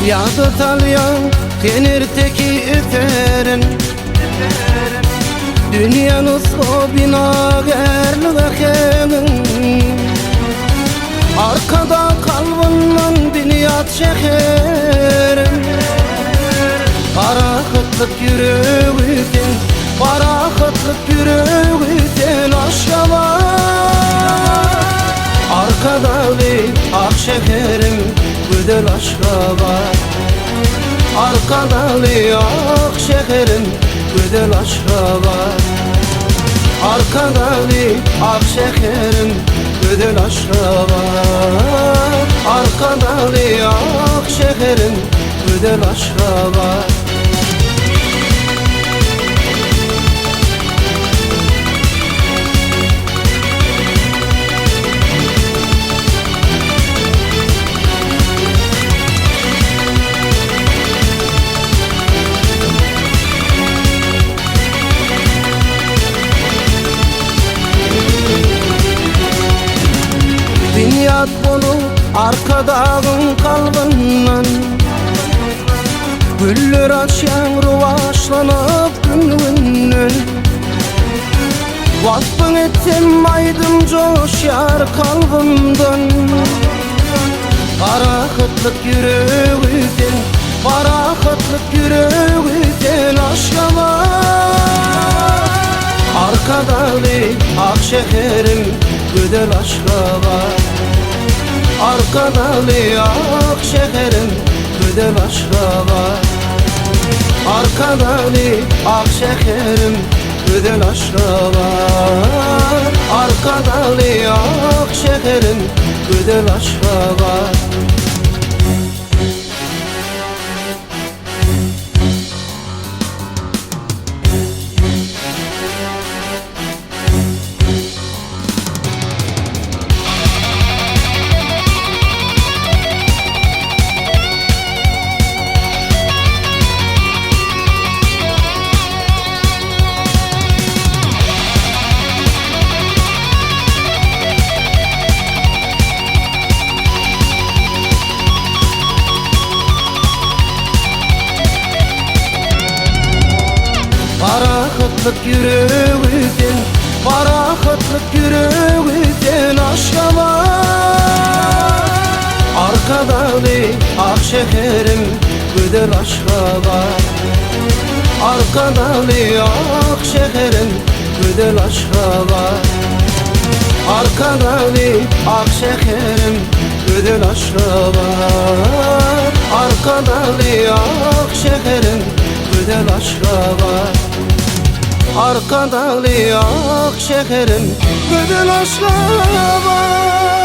Yadı talyan kenirteki üterin Dünyanız o binagerli vekenin Arkada kalbından dünyat şekerim Parakıtlık yürüğüten Parakıtlık yürüğüten aşkava Arkada bir ak şekerim güzel aşkava Arkada bir ak şekerim güzel aşkava Arkada bir ak şekerim güzel aşkava Arkada bir ak şekerim güzel aşkava Dünyat bolu arkadağın kalbından Güller açyan ruvaşlanıp günlüğünden Vasfın ettim aydın coşar kalbimden Parakıtlık yürüğüden Parakıtlık yürüğüden aşkava Arkada bir ak şekerim güzel aşkava Arkada bir ak şekerim güzel aşkava Arkada bir ak şekerim güzel aşkava Arkada bir ak şekerim güzel aşkava Parakıtlık yürüğüden Parakıtlık yürüğüden aşkava Arkada bir ak şekerim güzel aşkava Arkada bir ak şekerim güzel aşkava Arkada bir ak şekerim güzel aşkava Arkada bir ak şekerim güzel aşkava Arkada bir ak şekerim güzel aşkava